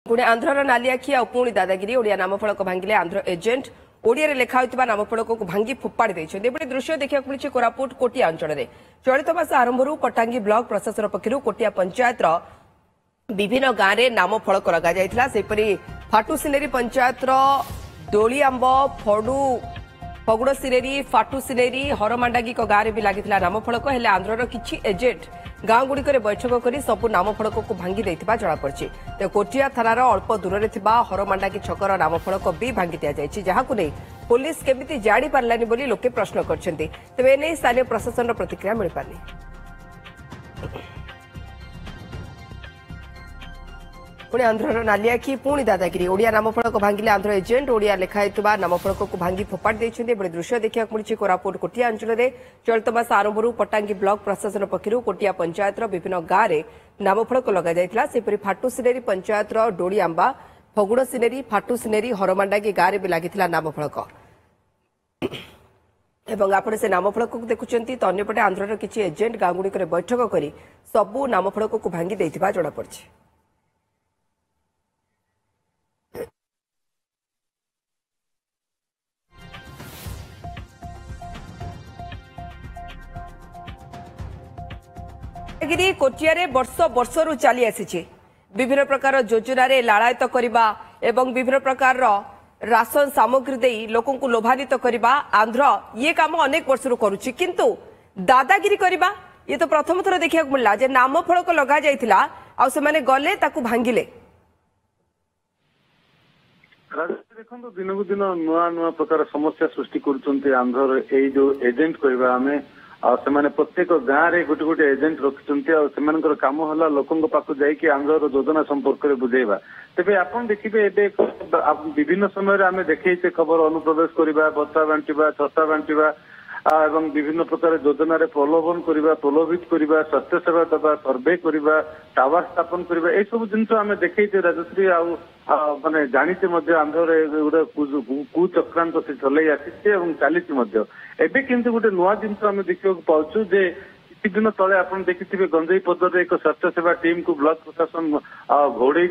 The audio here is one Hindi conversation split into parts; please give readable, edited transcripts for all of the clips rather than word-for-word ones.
पुणे आंध्रर नालियाखी आ पुणी दादागिरी ओडिया नामफलक भांगिले आंध्र एजेंट ओडिया लेखा होता नामफलक को भांगी फोपाड़ी देते दृश्य देखा मिली कोरापुट कोटिया अंचल में चलित मास आरंभ कटांगी ब्लॉक प्रशासन पक्षर कोटिया पंचायत विभिन्न गांव में नामफलक लगाई फाटू सिनेरी पंचायत डोलिआंब फगुड़ सिनेरी फाटू सिनेरी हरमांडागी गांव में भी लगी नामफलक हेले आंध्रर किछि एजेंट गांव गुड़िक बैठक कर सबू नामफलक को भांगी जमापड़ी तो कोटिया थानार अल्प दूर में हरमांडागी छकर नामफलक भी भांगी दि जहां नहीं पुलिस केमिति जानी पार्लानी बोली लोके प्रश्न करछन्ति तेबे एने स्थानीय प्रशासन प्रतिक्रिया मिल पारनी। पुणे आंध्रर नालियाखी पुणी दादागिरी ओडिया नामफलक भांगिले आंध्र एजेंट ओडिया लेखायितबा नामफलक को भांगी फोपाड़ी देछन्ति बड़े दृश्य देखा मिली कोरापुट कोटिया अंचल में चलित मास आरंभ पटांगी ब्लॉक प्रशासन पक्षर कोटिया पंचायत विभिन्न गांव में नामफलक लगाई फाटू सिनेरी पंचायत डोलिआंबा फगुड़ सिनेरी फाटू सिनेरी हरमांडागी गांव में भी लगी नामफलक एवं आपण से नामफलक को देखुंत तो अंपटे आंध्रर किछि एजेंट गांव गुड़िक बैठक कर सबू नामफलक को भांगी देथिबा जଣାपड़ी। कोटिया वर्ष वर्षरू चली आसी विभिन्न प्रकार योजना लालायित करने एवं विभिन्न प्रकार राशन सामग्री दे लोकों को लोभान्वित करने आंध्र ये काम अनेक वर्षरू करुच्ची किंतु दादागिरी करने ये तो प्रथम थर देखा मिलला जे नामफलक लगा जाइथिला आ सेमाने गले ताकू भांगिले। देखो दिन को दिन नुआ नुआ प्रकार समस्या सृष्टि कर आंध्र ये जो एजेंट कहवा आम आने प्रत्येक गाँव में गोटे गोटे एजेंट रखिंट कम है लोकों पाक जाकि आंध्र योजना संपर्क में बुझेवा तेज आप देखिए विभिन्न समय आम देखे खबर अनुप्रवेश करवा भत्ता बांटा छत्ता बांटा एवं विभिन्न प्रकार योजना प्रलोभन करवा प्रलोभित करवा स्वास्थ्य सेवा दबा सर्वे करवा टावर स्थापन करवा यह सब जिन आम देखे राजश्री माने जानीचे आंध्र गोटे कुचक्रांत से चल आसी चली एवं किंतु गोटे नुआ जिन आम देखा पाचु जे किसी दिन तले आप देखिए गंजेई पदर एक स्वास्थ्य सेवा टीम को ब्लॉक प्रशासन घोड़े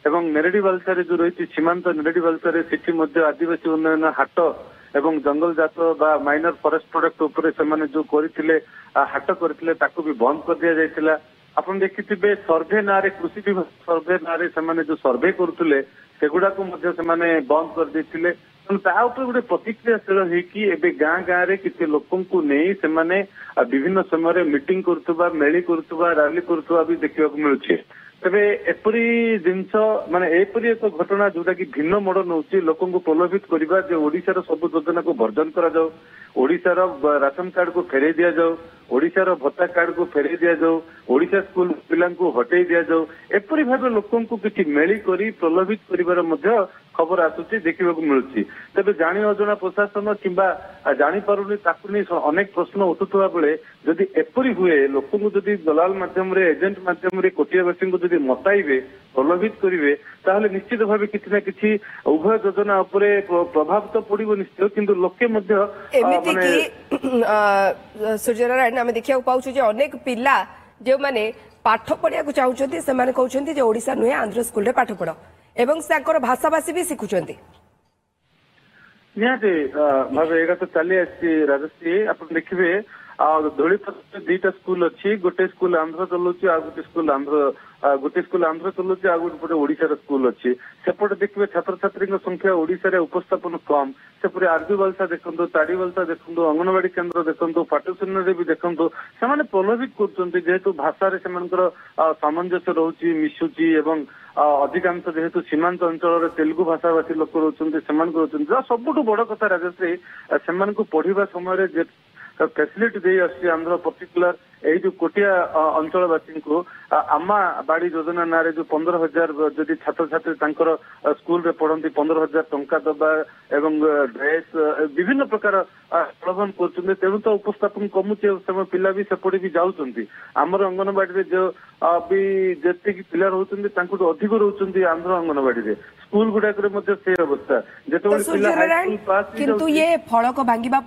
एवं नेरेडी बालसारे जो रही सीमांत नेरेडी बालसारे सिटी आदिवासी उन्नयन हाट एवं जंगल जात बा माइनर फॉरेस्ट प्रोडक्ट उपरे से जो करते हाट करते भी बंद कर दिया जाइथिला। आपन देखिथिबे सर्वे ना रे कृषि विभाग सर्वे ना रे से जो सर्वे करते सेगुड़ा को बंद कर देथिले गोटे प्रतिक्रियाशील होगी गाँ गाँव में किसी लोकों को नहीं से विभिन्न समय मीटिंग करुवा मेली करुवा रैली करुवा भी देखा मिलूचे तेरे एपरी जिनस माने एपरी एक घटना जोटा कि भिन्न मोड़ नौ लोकों को प्रलोभित करवा जो ओडिशार सब योजना को वर्जन करा जाओ ओडिशार राशन कार्ड को फेरे दिया जाओ ओडिशार भत्ता कार्ड को फेरे दिया जाओ ओडिशा स्कूल पिला हटई दिया जाओ एपरी भाव लोकों को किसी मेली करी प्रलोभित करिवार मध्य खबर आसुची देखा मिलूची तेज जानी अजना प्रशासन किंबा जानी पारुनी ताकू नहीं अनेक प्रश्न उठुवा बेले जदि एपरी हुए लोक जदि दलाल मध्यम एजेंट मध्यम कोटियावासी को जदि मताइबे प्रलोभित करेंगे ताहले निश्चित भाव किसी ना कि उभय योजना उपरे प्रभाव तो पड़ो निश्चय किंतु लोके मध्य सूर्यनारायण आम देखा पाचु अनेक पिला जो माने पाठ पढ़िया चाहते से कहते ओडिशा नुहे आंध्र स्कूल रे पाठ पढ़ एवं भाषा भाषी भी शिखुंट निहाती भाव एगा तो चली आसी राजश्री आप देखिए धूलीपत्र दीटा स्कूल अच्छी गोटे स्कूल आंध्र चलाउची आ गोटे स्कूल आंध्र चलाउची आ गोटे ओडिशार स्कूल अच्छी सेपटे देखिए छात्र छात्री संख्या ओडिशा उपस्थापन कम सेपटे आरबी बालसा देखो ताड़ी बालसा देखो अंगनवाड़ी केन्द्र देखो पाटुसुन भी देखो से प्रलोभित करेतु भाषा सामंजस्य रोचे मिशुची एवं अधिकांश जेहेतु सीमांत अंचल तेलुगु भाषाभाषी लोक रोचे सबुठ बड़ कथा राजश्री से पढ़ा समय फैसिलिटी दे आसी आंध्र पर्टिकुलर यही जो कोटिया अंचलवासी को आमा बाड़ी योजना ना जो 15,000 जदि छात्र छात्री स्कूल रे पढ़ती 15,000 टंका दबा एवं ड्रेस विभिन्न प्रकार प्रलोभन कर तेणु तो उपस्थापन कमुचे पिला भी सेपटे भी जाऊँच आमर अंगनवाड़ी जो भी जी पिला रोचे अधिक रोचे आंध्र अंगनवाड़ी स्कूल गुड़ाक से अवस्था जो ये फलक भांगा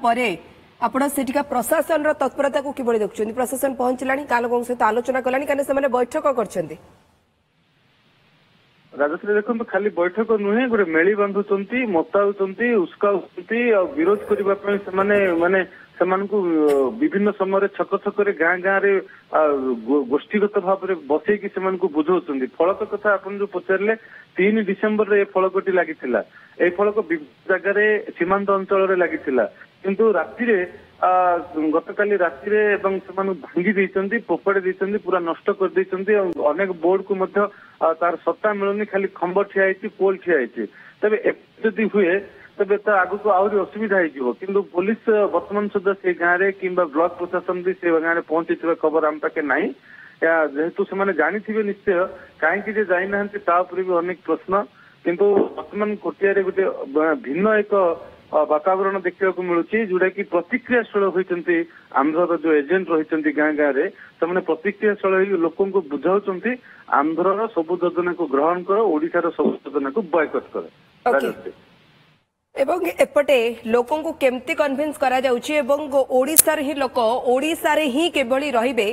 आपण सेठिका प्रशासन तत्परता को किभଳି देखुଛନ୍ତି प्रशासन पहुंचलानी का लोगों सहित आलोचना कलानी काने से बैठक करछन्ती ରାଜଶ୍ରୀ ଦେଖନ୍ତୁ ଖାଲି ବୈଠକ ନୁହେଁ, ଗୋଟେ ମେଳି ବାନ୍ଧୁଛନ୍ତି, ମତାଉଛନ୍ତି, ଉସ୍କାଉଛନ୍ତି ଆଉ ବିରୋଧ କରିବା ପାଇଁ ସେମାନେ ସେମାନଙ୍କୁ ବିଭିନ୍ନ ସମୟରେ ଛକ ଛକରେ ଗାଁ ଗାଁରେ ଗୋଷ୍ଠୀଗତ ଭାବରେ ବସେଇକି ସେମାନଙ୍କୁ ବୁଝାଉଛନ୍ତି। ଫଳକ କଥା ଆପଣ ଯୋଉ ପଚାରିଲେ 3 ଡିସେମ୍ବରରେ ଏ ଫଳକଟି ଲାଗିଥିଲା। এই ଫଳକ ବିଭିନ୍ନ ଜାଗାରେ ସୀମାନ୍ତ ଅଞ୍ଚଳରେ ଲାଗିଥିଲା, କିନ୍ତୁ ରାତିରେ ଗତକାଲି ରାତିରେ ଏବଂ ସେମାନଙ୍କୁ ଭାଙ୍ଗି ଦେଇଛନ୍ତି, ଫୋପାଡ଼ି ଦେଇଛନ୍ତି, ପୁରା ନଷ୍ଟ କରିଦେଇଛନ୍ତି। ଆଉ ଅନେକ ବୋର୍ଡକୁ ମଧ୍ୟ ତାର ସତ୍ତା ମିଳୁନି, ଖାଲି ଖମ୍ବ ଠିଆ ହେଇଛି, ପୋଲ ଠିଆ ହେଇଛି। ତେବେ ଯଦି ହୁଏ ତେବେ ତା ଆଗକୁ ଆହୁରି ଅସୁବିଧା ହେଇଯିବ। କିନ୍ତୁ ପୋଲିସ ବର୍ତ୍ତମାନ ସୁଦ୍ଧା ସେ ଗାଁରେ କିମ୍ବା ବ୍ଲକ ପ୍ରଶାସନ ବି ସେ ଗାଁରେ ପହଞ୍ଚିଥିବା ଖବର ଆମ ପାଖେ ନାହିଁ। ଯେହେତୁ ସେମାନେ ଜାଣିଥିବେ ନିଶ୍ଚୟ କାହିଁକି ଯେ ଯାଇନାହାନ୍ତି ତା ଉପରେ ବି ଅନେକ ପ୍ରଶ୍ନ। କିନ୍ତୁ ବର୍ତ୍ତମାନ କୋଟିଆରେ ଗୋଟେ ଭିନ୍ନ ଏକ ବାତାବରଣ ଦେଖିବାକୁ ମିଳୁଛି, ଯୋଉଟା କି ପ୍ରତିକ୍ରିୟାଶୀଳ ହୋଇଛନ୍ତି। ଆନ୍ଧ୍ରର ଯୋଉ ଏଜେଣ୍ଟ ରହିଛନ୍ତି ଗାଁ ଗାଁରେ, ସେମାନେ ପ୍ରତିକ୍ରିୟାଶୀଳ ହେଇ ଲୋକଙ୍କୁ ବୁଝାଉଛନ୍ତି ଆନ୍ଧ୍ରର ସବୁ ଯୋଜନାକୁ ଗ୍ରହଣ କର, ଓଡିଶାର ସବୁ ଯୋଜନାକୁ ବୟକଟ କର। এবং এপটে লোকଙ୍କୁ কেমতি কনভিন্স করা যাଉଛି এবং ওড়িশার হি লোক ওড়িশারে হি কেবলি রহিবে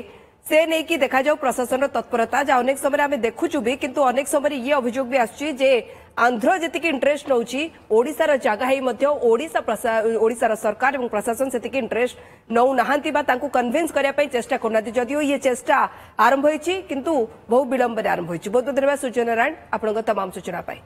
সে নেই কি দেখা যাও প্রশাসন তৎপরতা যা অনেক সময় আমি দেখুছু বি কিন্তু অনেক সময় ইয়ে অভিযোগ বি আসছে যে আন্ধ্র যেতিকি ইন্টারেস্ট নউছি ওড়িশার জায়গা হেই মধ্য ওড়িশার সরকার এবং প্রশাসন সেতিকি ইন্টারেস্ট নউ নাহান্তি বা তাঙ্কু কনভিন্স করিয়া পাই চেষ্টা করুনাতি যদিও ইয়ে চেষ্টা আরম্ভ হইছি কিন্তু বহু বিলম্বরে আরম্ভ হইছি। বহুত বহুত ধন্যবাদ সূর্য নারায়ণ আপনার तमाम सूचना पाई।